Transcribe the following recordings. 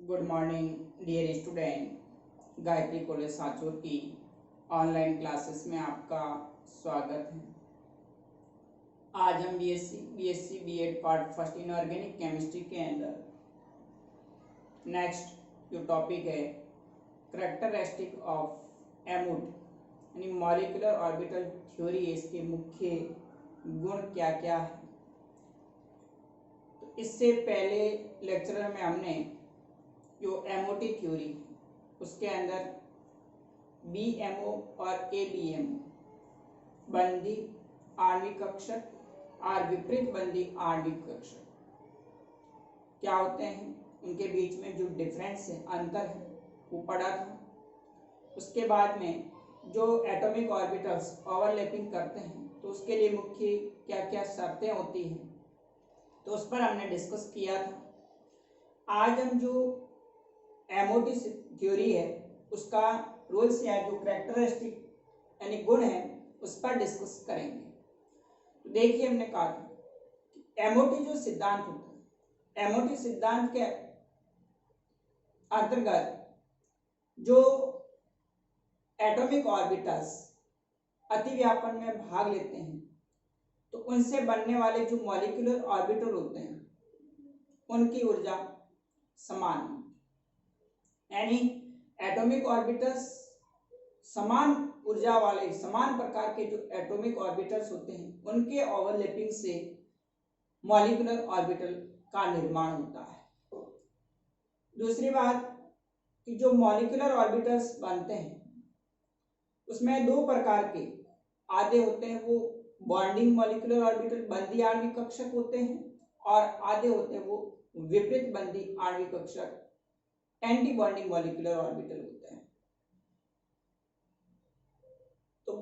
Good morning dear student. Gayatri college Sanchore की online classes में आपका स्वागत है। आज हम BSc BEd part first inorganic chemistry के अंदर नेक्स्ट जो टॉपिक है करैक्टरिस्टिक ऑफ एमोड यानी मॉलिक्यूलर ऑर्बिटल थ्योरी, इसके मुख्य गुण क्या क्या है। तो इससे पहले लेक्चर में हमने जो एमओटी थ्योरी उसके अंदर बीएमओ और एबीएमओ बंदी आणविक कक्षक और विपरीत बंदी आणविक कक्षक क्या होते हैं, उनके बीच में जो डिफरेंस है, अंतर है, वो पढ़ा था। उसके बाद में जो एटॉमिक ऑर्बिटल्स ओवरलैपिंग करते हैं तो उसके लिए मुख्य क्या क्या शर्तें होती हैं, तो उस पर हमने डिस्कस किया था। आज हम जो एमओटी थ्योरी है उसका रूल्स या जो करैक्टरिस्टिक यानी गुण है उस पर डिस्कस करेंगे। तो देखिए, हमने कहा था कि एमओटी जो सिद्धांत होता है, एमओटी सिद्धांत के अंतर्गत जो एटॉमिक ऑर्बिटल्स अतिव्यापन में भाग लेते हैं तो उनसे बनने वाले जो मॉलिक्यूलर ऑर्बिटल होते हैं उनकी ऊर्जा समान, यानी एटॉमिक ऑर्बिटल्स समान ऊर्जा वाले, समान प्रकार के जो एटॉमिक ऑर्बिटल्स होते हैं उनके ओवरलैपिंग से मॉलिक्यूलर ऑर्बिटल का निर्माण होता है। दूसरी बात कि जो मॉलिक्यूलर ऑर्बिटल्स बनते हैं उसमें दो प्रकार के आधे होते हैं, वो बॉन्डिंग मॉलिक्यूलर ऑर्बिटल बंदी आणविक कक्षक होते हैं, और आधे होते हैं वो विपरीत बंदी आणविक कक्षक एंटी बॉन्डिंग मॉलिक्यूलर ऑर्बिटल होते हैं। तो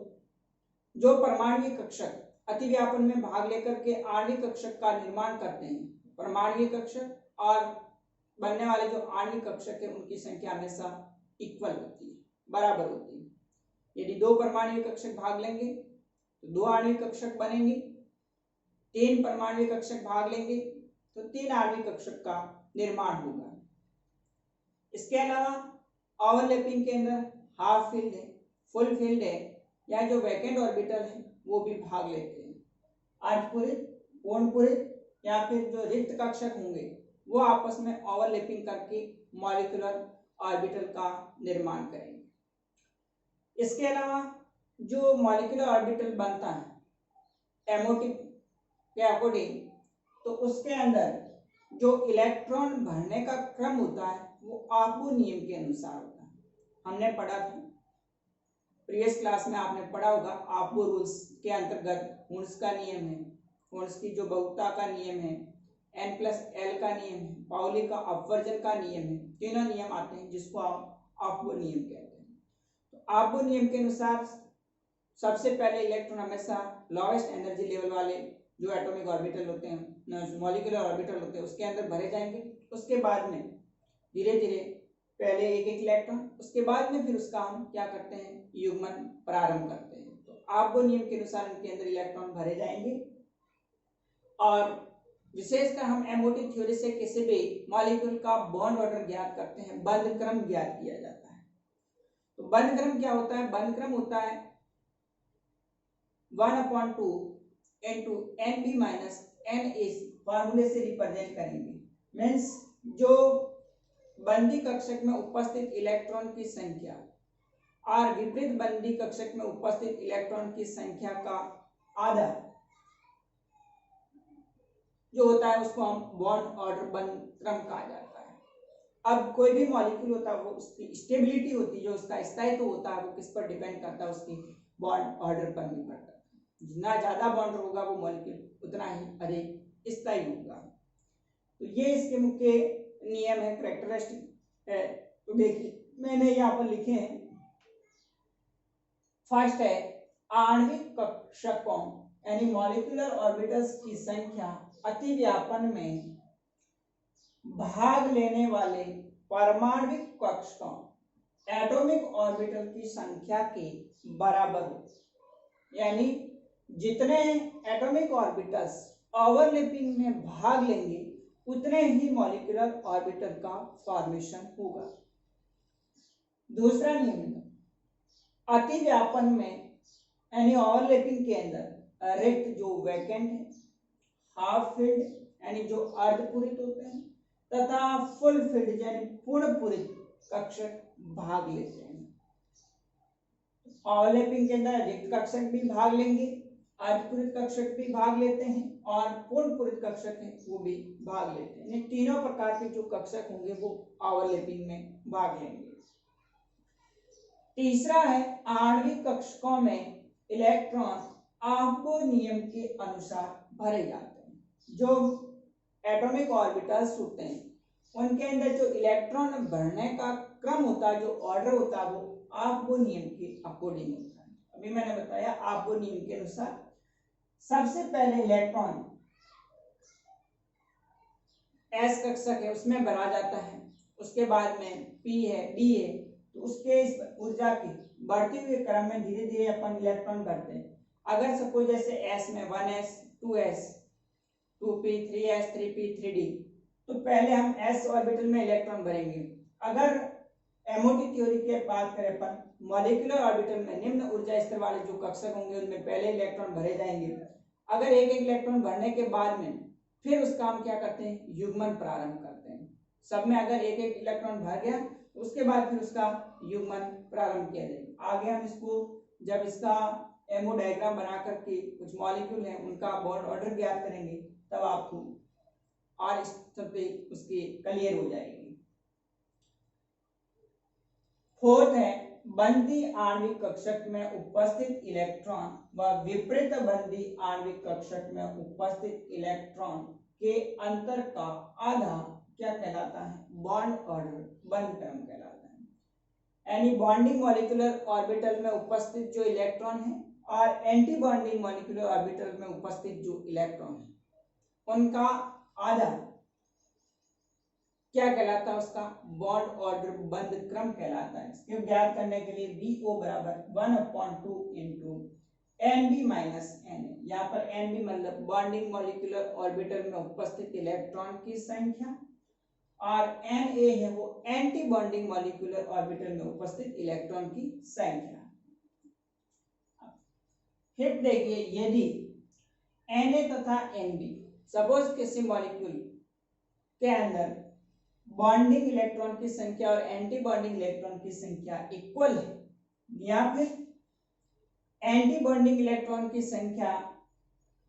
जो परमाणुीय कक्षक अतिव्यापन में भाग लेकर के आणविक कक्षक का निर्माण करते हैं, परमाणुीय कक्षक और बनने वाले जो आणविक कक्षक है उनकी संख्या हमेशा इक्वल होती है, बराबर होती है। यदि दो परमाणुीय कक्षक भाग लेंगे तो दो आणविक कक्षक बनेंगे, तीन परमाणुीय कक्षक भाग लेंगे तो तीन आणविक कक्षक का निर्माण होगा। इसके अलावा ओवरलैपिंग के अंदर हाफ फील्ड है, फुल फील्ड है, या जो वैकेंट ऑर्बिटल है वो भी भाग लेते हैं। अर्धपूरित, पूर्णपूरित या फिर जो रिक्त कक्षक होंगे वो आपस में ओवरलैपिंग करके मॉलिक्यूलर ऑर्बिटल का निर्माण करेंगे। इसके अलावा जो मॉलिक्यूलर ऑर्बिटल बनता है एमओटी के अकॉर्डिंग, तो उसके अंदर जो इलेक्ट्रॉन भरने का क्रम होता है वो आबो नियम के अनुसार होता है। हमने पढ़ा था प्रीवियस क्लास में, आपने पढ़ा होगा आबो रूल्स के अंतर्गत हुर्ट्ज का नियम है, हुर्ट्ज की जो बहुता का नियम है, N+L का नियम है, पाउली का अपवर्जन का नियम है, तीनों नियम आते हैं जिसको आप आबो नियम कहते हैं। तो आबो नियम के अनुसार सबसे पहले इलेक्ट्रॉन हमेशा लोवेस्ट एनर्जी लेवल वाले जो एटॉमिक ऑर्बिटल होते हैं, मॉलिक्यूलर ऑर्बिटल होते हैं, उसके अंदर भरे जाएंगे। उसके बाद में धीरे धीरे पहले एक एक इलेक्ट्रॉन, उसके बाद में फिर उसका हम क्या करते हैं, युग्मन प्रारंभ करते हैं। तो आबो नियम के अनुसार इनके अंदर इलेक्ट्रॉन भरे जाएंगे। और विशेषकर हम एमओटी थ्योरी से किसी भी मॉलिक्यूल का बॉन्ड ऑर्डर ज्ञात करते हैं, बंध क्रम ज्ञात किया जाता है। तो बंध क्रम क्या होता है? बंध क्रम होता है 1/2 into NB minus NaC फॉर्मूले से रिप्रेजेंट करेंगे। मीन्स जो बंदी कक्षक में उपस्थित इलेक्ट्रॉन की संख्या और विपरीत बंदी कक्षक में उपस्थित इलेक्ट्रॉन की संख्या का आधा जो होता है उसको हम बॉन्ड ऑर्डर बंध क्रम कहा जाता है। अब कोई भी मॉलिक्यूल होता है वो उसकी स्टेबिलिटी होती है, जो उसका स्थायित्व होता है वो किस पर डिपेंड करता है, उसकी बॉन्ड ऑर्डर पर निर्भर करता है। जितना ज्यादा बॉन्ड होगा वो मॉलिक्यूल उतना ही अधिक स्थायी होगा। तो ये इसके मुख्य नियम है, करैक्टरिस्टिक है। तो देखिए मैंने यहाँ पर लिखे हैं। फर्स्ट है आणविक कक्षकों यानी मॉलिक्यूलर ऑर्बिटल्स की संख्या अतिव्यापन में भाग लेने वाले परमाणविक कक्षकों एटॉमिक ऑर्बिटल की संख्या के बराबर हो, यानी जितने एटॉमिक ऑर्बिटल्स ओवरलैपिंग में भाग लेंगे उतने ही मॉलिक्यूलर ऑर्बिटल का फॉर्मेशन होगा। दूसरा नियम, अतिव्यापन में यानी ओवरलैपिंग के अंदर रिक्त जो वैकेंट है, हाफ फिल्ड यानी जो अर्धपूरित होते हैं, तथा फुल फिल्ड यानी पूर्ण पूरित कक्षक भाग लेते हैं। ओवरलैपिंग के अंदर रिक्त कक्षक भी भाग लेंगे, अर्धपूरित कक्षक भी भाग लेते हैं और पूर्ण पूरित कक्षक है वो भी भाग लेते हैं। तीनों प्रकार के जो कक्षक होंगे वो ओवरलैपिंग में भाग लेंगे। तीसरा है आणविक कक्षकों में इलेक्ट्रॉन आह्बो नियम के अनुसार भरे जाते हैं। जो एटॉमिक ऑर्बिटल्स होते हैं उनके अंदर जो इलेक्ट्रॉन भरने का क्रम होता है, जो ऑर्डर होता है, वो आह्बो नियम के अकॉर्डिंग होता है। अभी मैंने बताया आह्बो नियम के अनुसार सबसे पहले इलेक्ट्रॉन एस कक्षक है उसमें भरा जाता है, उसके बाद में पी है, डी है, तो उसके इस ऊर्जा की बढ़ते हुए क्रम में धीरे धीरे अपन इलेक्ट्रॉन भरते हैं। अगर सपोज जैसे एस में 1s 2s 2p 3s 3p 3d, तो पहले हम s ऑर्बिटल में इलेक्ट्रॉन भरेंगे। अगर एमओटी थ्योरी की बात करें अपन, मॉलिक्यूलर ऑर्बिटल में निम्न ऊर्जा स्तर वाले जो कक्षक होंगे उनमें पहले इलेक्ट्रॉन भरे जाएंगे। अगर एक एक इलेक्ट्रॉन भरने के बाद में फिर उसका हम क्या करते हैं, युग्मन प्रारंभ करते हैं। सब में अगर एक एक इलेक्ट्रॉन भर गया तो उसके बाद फिर उसका युग्मन प्रारंभ किया जाएगा। आगे हम इसको जब इसका एमओ डायग्राम बना करके कुछ मॉलिक्यूल हैं उनका बॉन्ड ऑर्डर ज्ञात करेंगे तब आपको और स्थिति उसकी क्लियर हो जाएगी। फोर्थ है बंदी आणविक कक्षक में उपस्थित इलेक्ट्रॉन व विपरीत बंदी आणविक कक्षक में उपस्थित इलेक्ट्रॉन के अंतर का आधा क्या कहलाता है, बॉन्ड ऑर्डर, बंद क्रम कहलाता है। यानी बॉन्डिंग मॉलिक्यूलर ऑर्बिटल में उपस्थित जो इलेक्ट्रॉन है और एंटी बॉन्डिंग मॉलिक्यूलर ऑर्बिटल में उपस्थित जो इलेक्ट्रॉन है उनका आधा क्या कहलाता है, उसका बॉन्ड ऑर्डर बंद क्रम कहलाता है। इसको ज्ञात करने के लिए BO बराबर 1/2 इंटू NB माइनस NA, यहाँ पर NB मतलब बॉन्डिंग मॉलिक्यूलर ऑर्बिटल में उपस्थित इलेक्ट्रॉन की संख्या और NA है वो एंटी बॉन्डिंग मॉलिक्यूलर ऑर्बिटल में उपस्थित इलेक्ट्रॉन की संख्या। फिर देखिए यदि Na तथा Nb सपोज किसी मॉलिक्यूल के अंदर बॉन्डिंग इलेक्ट्रॉन की संख्या और एंटी बॉन्डिंग इलेक्ट्रॉन की संख्या इक्वल है या फिर एंटी बॉन्डिंग इलेक्ट्रॉन की संख्या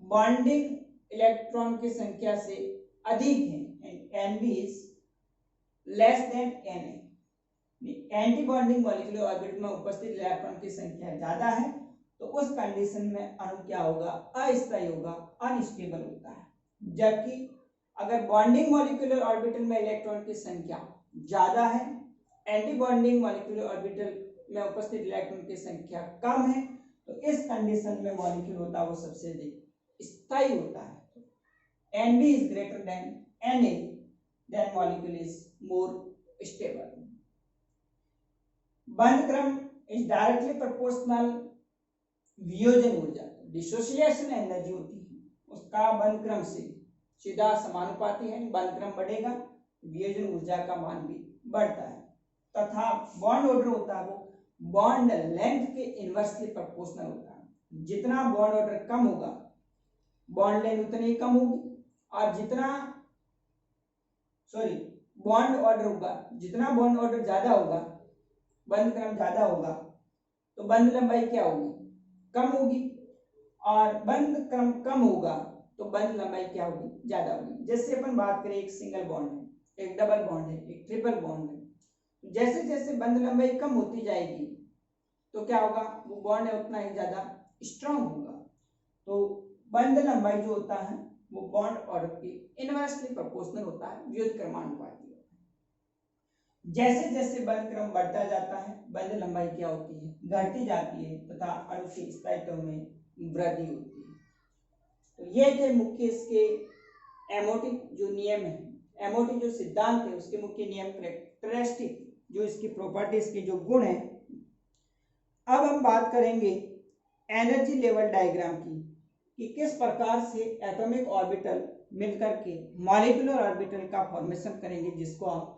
बॉन्डिंग इलेक्ट्रॉन की संख्या से अधिक है, Nb is less than Na, anti bonding molecular orbital में उपस्थित इलेक्ट्रॉन की संख्या ज्यादा है तो उस कंडीशन में अणु क्या होगा, अस्थायी होगा, अनस्टेबल होता है। जबकि अगर बॉन्डिंग मॉलिक्यूलर ऑर्बिटल में इलेक्ट्रॉन की संख्या ज्यादा है, एंटी बॉन्डिंग मॉलिक्यूलर ऑर्बिटल में उपस्थित इलेक्ट्रॉन की संख्या कम है, तो इस कंडीशन में मॉलिक्यूल होता है वो सबसे अधिक स्थायी होता है। Nb is greater than Na, then molecule is more stable. बंद क्रम is directly proportional वियोजन ऊर्जा, डिसोसिएशन एनर्जी होती है उसका बंद क्रम से सीधा समानुपाती है। बंद क्रम बढ़ेगा वियोजन ऊर्जा का मान भी बढ़ता है। तथा बॉन्ड ऑर्डर होता है वो बॉन्ड लेंथ के इनवर्सली प्रोपोर्शनल होता है। जितना बॉन्ड ऑर्डर कम होगा बॉन्ड लेंथ उतनी ही कम होगी, और बॉन्ड ऑर्डर होगा, जितना बॉन्ड ऑर्डर ज्यादा होगा, बंद क्रम ज्यादा होगा, तो बंद लंबाई क्या होगी, कम होगी, और बंद क्रम कम होगा तो बंद लंबाई क्या होगी, ज्यादा होगी। जैसे अपन बात करें एक सिंगल बॉन्ड है, एक डबल बॉन्ड है, एक ट्रिपल बॉन्ड है, जैसे जैसे बंद लंबाई कम होती जाएगी तो क्या होगा, वो बॉन्ड है उतना ही ज्यादा स्ट्रांग होगा। तो बंद लंबाई जो होता है वो बॉन्ड ऑर्डर की इनवर्सली प्रोपोर्शनल होता है, व्युत्क्रमानुपाती होता है। जैसे जैसे बंद क्रम बढ़ता जाता है बंद लंबाई क्या होती है, घटती जाती है तथा अणु के स्थायित्व में वृद्धि होती है। तो ये थे मुख्य इसके एमओटी जो नियम है, एमओटी जो सिद्धांत है उसके मुख्य नियम, कैरेक्टरिस्टिक जो इसकी प्रॉपर्टीज के जो गुण है। अब हम बात करेंगे एनर्जी लेवल डायग्राम की कि किस प्रकार से एटॉमिक ऑर्बिटल मिलकर के मॉलिक्यूलर ऑर्बिटल का फॉर्मेशन करेंगे, जिसको हम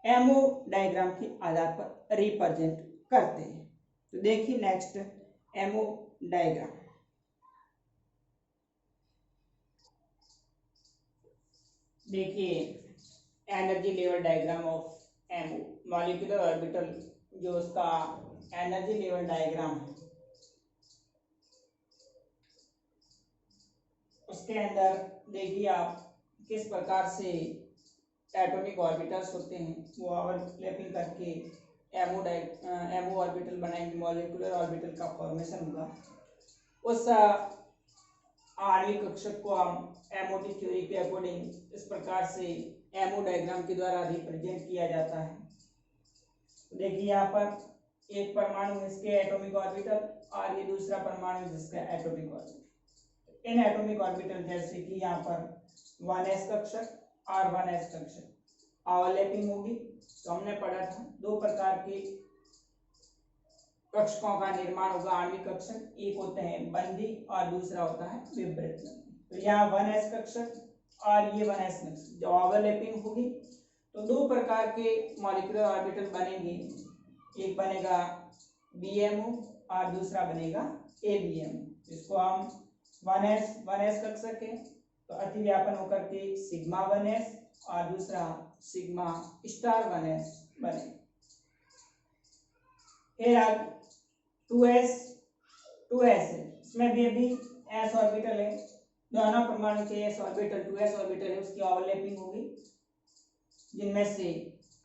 एमओ डायग्राम के आधार पर रिप्रेजेंट करते हैं। तो देखिए नेक्स्ट एमओ डायग्राम। देखिए energy level diagram of MO, molecular orbital जो उसका एनर्जी लेवल डायग्राम है, उसके अंदर देखिए आप किस प्रकार से एटॉमिक ऑर्बिटल्स होते हैं, वो ओवरलैपिंग करके एमओ ऑर्बिटल बनाएंगे, मॉलिक्यूलर ऑर्बिटल का फॉर्मेशन होगा। उस आणविक कक्षक को हम एमओटी थ्योरी के अकॉर्डिंग इस प्रकार से एमओ डायग्राम के द्वारा रिप्रेजेंट किया जाता है। तो देखिए यहाँ पर एक परमाणु इसके एटॉमिक ऑर्बिटल और ये दूसरा परमाणु जिसका atomic orbital. In atomic orbital जैसे कि यहाँ पर 1s कक्षक और 1s कक्षक ओवरलैपिंग होगी। तो हमने पढ़ा था दो प्रकार के कक्षकों का निर्माण होगा आणविक कक्षक, एक होते हैं बंदी और दूसरा होता है विपरीत बंदी। तो यहाँ 1s कक्षक और ये 1s कक्षक जब ओवरलैपिंग होगी तो दो प्रकार के मॉलिक्यूलर ऑर्बिटल बनेंगे, एक बनेगा BMO और दूसरा बनेगा ABMO। इसको हम 1s कक्षक है तो अतिव्यापन होकर के सिग्मा 1s और दूसरा सिग्मा स्टार 1s बने। फिर 2s है, इसमें भी अभी s ऑर्बिटल है, दोनों परमाणु के s ऑर्बिटल 2s ऑर्बिटल है, उसकी ओवरलैपिंग होगी, जिनमें से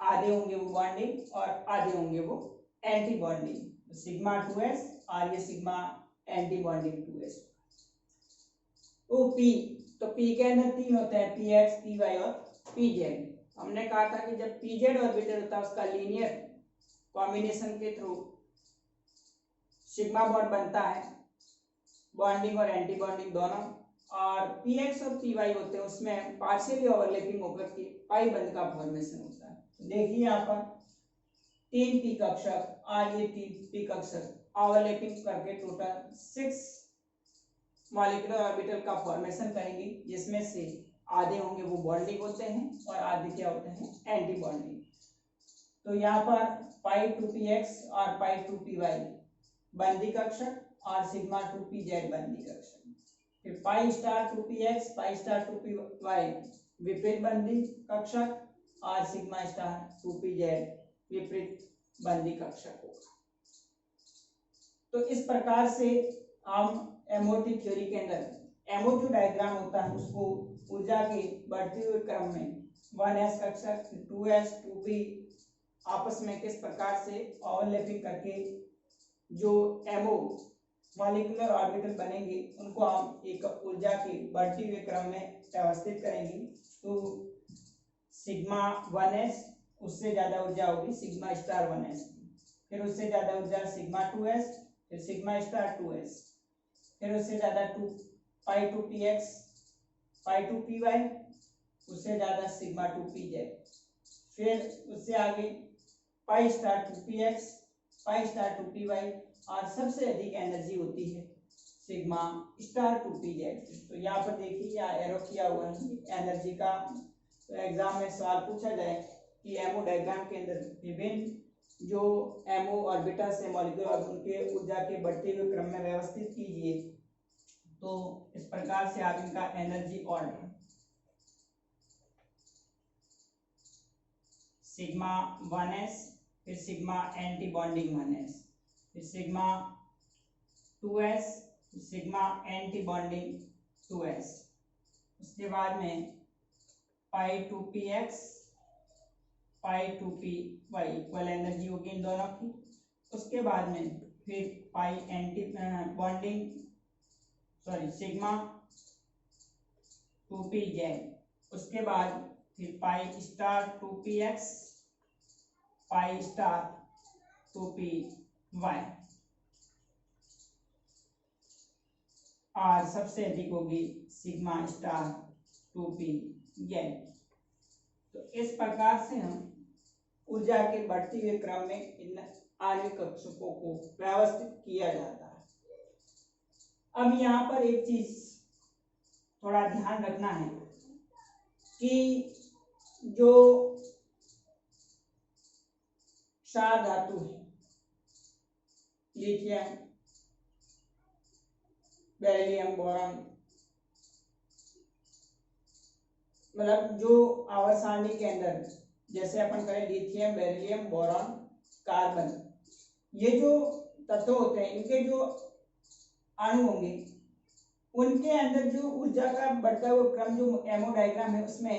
आधे होंगे वो बॉन्डिंग और आधे होंगे वो एंटी बॉन्डिंग। सिग्मा 2s और ये सिग्मा एंटी बॉन्डिंग 2s। तो P के अंदर तीन होते हैं, Px, Py और Pz। हमने कहा था कि जब Pz ऑर्बिटल होता है उसका लीनियर कॉम्बिनेशन के थ्रू सिग्मा बॉन्ड बनता है, बॉन्डिंग और एंटी बॉन्डिंग दोनों, और Px और Py होते हैं उसमें पार्शियली ओवरलैपिंग होकर के पाई बंध का फॉर्मेशन होता है। तो देखिए यहाँ पर 3 p कक्षक और ये 3 p कक्षक ओवरलैपिंग करके टोटल 6 मॉलिक्यूलर ऑर्बिटल का फॉर्मेशन करेंगे, जिसमें से आधे होंगे वो बॉन्डिंग होते हैं और आधे क्या होते हैं एंटी बॉन्डिंग। तो यहाँ पर पाई 2px और पाई 2py बंदी कक्षक और सिग्मा 2pz बंदी कक्षक। फिर pi star 2px pi star 2py विपरीत बंदी कक्षक और सिग्मा स्टार 2pz विपरीत बंदी कक्षक होगा। तो इस प्रकार से हम एमओटी थ्योरी के अंदर एमओ जो डायग्राम होता है उसको ऊर्जा के बढ़ते हुए क्रम में 1s कक्षक 2s 2p आपस में किस प्रकार से ओवरलैपिंग करके जो एमओ मॉलिक्यूलर ऑर्बिटल बनेंगे उनको हम एक ऊर्जा के बढ़ते हुए क्रम में व्यवस्थित करेंगे। तो सिग्मा 1s उससे ज्यादा ऊर्जा होगी सिग्मा स्टार 1s, फिर उससे ज्यादा ऊर्जा सिग्मा 2s, फिर सिग्मा स्टार 2s, फिर उससे ज्यादा पाई 2px पाई 2py, उससे ज्यादा सिग्मा 2pz, फिर उससे आगे pi star 2px pi star 2py और सबसे अधिक एनर्जी होती है सिग्मा स्टार 2pz। तो यहाँ पर देखिए यहाँ एरो किया हुआ है एनर्जी का। तो एग्जाम में सवाल पूछा जाए कि एमओ डायग्राम के अंदर विभिन्न जो एमओ ऑर्बिटल्स है मॉलिक्यूल उनके ऊर्जा के बढ़ते हुए क्रम में व्यवस्थित कीजिए। तो इस प्रकार से आप इनका एनर्जी ऑर्डर सिग्मा 1s, फिर सिग्मा एंटी बॉन्डिंग 1s, फिर sigma 2s, sigma anti bonding 2s, उसके बाद में पाई 2px पाई 2py इक्वल एनर्जी होगी इन दोनों की। उसके बाद में फिर पाई एंटी बॉन्डिंग सिग्मा 2pz, उसके बाद फिर pi star 2px pi star 2py और सबसे अधिक होगी सिग्मा स्टार 2pz। तो इस प्रकार से हम ऊर्जा के बढ़ते हुए क्रम में इन आणविक कक्षकों को व्यवस्थित किया जाता है। अब यहाँ पर एक चीज थोड़ा ध्यान रखना है कि जो क्षार धातु है, लिथियम, बेरिलियम, बोरॉन, मतलब जो आवर्त सारणी के अंदर जैसे अपन करें लिथियम, बेरिलियम, बोरॉन, कार्बन, ये जो तत्व होते हैं, इनके जो अणु होंगे उनके अंदर जो ऊर्जा का बढ़ता हुआ क्रम जो एमओ डायग्राम है उसमें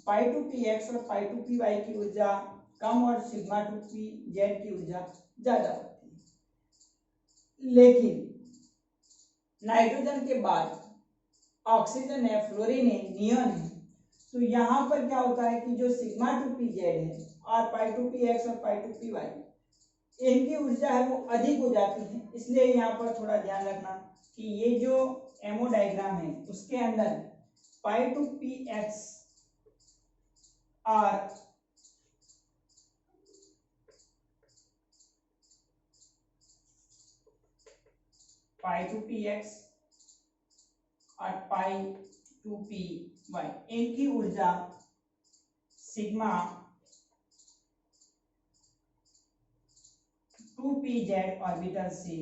पाई टू पी एक्स और पाई टू पी वाई की ऊर्जा कम और सिग्मा टू पी जेड की ऊर्जा ज्यादा होती है। लेकिन नाइट्रोजन के बाद ऑक्सीजन है, फ्लोरीन है, नियॉन है, तो यहाँ पर क्या होता है कि जो सिग्मा टू पी जेड है और पाई टू पी एक्स और पाई टू पी वाई, इनकी ऊर्जा है वो अधिक हो जाती है। इसलिए यहाँ पर थोड़ा ध्यान रखना कि ये जो एमओ डायग्राम है उसके अंदर पाई टू पी एक्स और पाई टू पी एक्स और पाई टू पी वाई, इनकी ऊर्जा sigma two P Z orbital से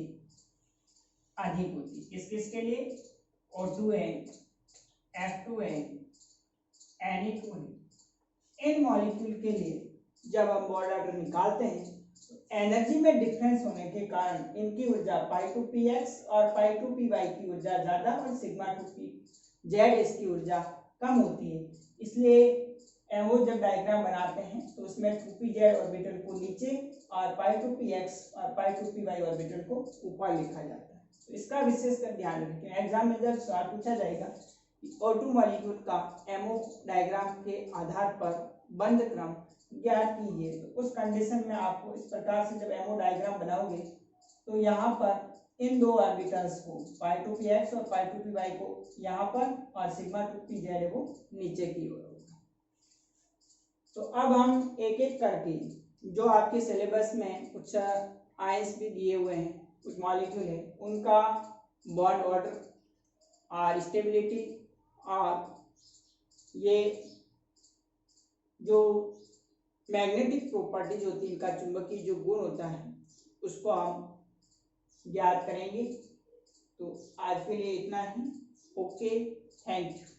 अधिक होती है। किस किस के लिए? O2n, F2n, Na2n, इन मॉलिक्यूल के लिए जब हम बॉर्ड ऑर्डर निकालते हैं तो एनर्जी में डिफरेंस होने के कारण इनकी ऊर्जा पाई टू पी एक्स और पाई टू पी वाई की ऊर्जा ज्यादा और सिग्मा टू पी जेड इसकी ऊर्जा कम होती है। इसलिए वो जब डायग्राम बनाते हैं तो उसमें टू पी जेड ऑर्बिटल को नीचे और पाई टू पी एक्स और पाई टू पी वाई ऑर्बिटल को ऊपर लिखा जाता है। तो इसका विशेषकर ध्यान रखें, एग्जाम में जब सवाल पूछा जाएगा कि O2 मॉलिक्यूल का एमओ डायग्राम के आधार पर बंद क्रम ज्ञात कीजिए, तो उस कंडीशन में आपको इस प्रकार से जब एमओ डायग्राम बनाओगे तो यहाँ पर इन दो ऑर्बिटल्स को पाई टू पी एक्स और पाई टू पी वाई को यहाँ पर और सिग्मा टू पी जेड वो नीचे की ओर होगा। तो अब हम एक एक करके जो आपके सिलेबस में कुछ आयंस भी दिए हुए हैं, कुछ मॉलिक्यूल है, उनका बॉन्ड ऑर्डर और स्टेबिलिटी और ये जो मैग्नेटिक प्रॉपर्टीज होती है, इनका चुंबकीय जो गुण होता है, उसको हम ज्ञात करेंगे। तो आज के लिए इतना ही। Okay, thank you.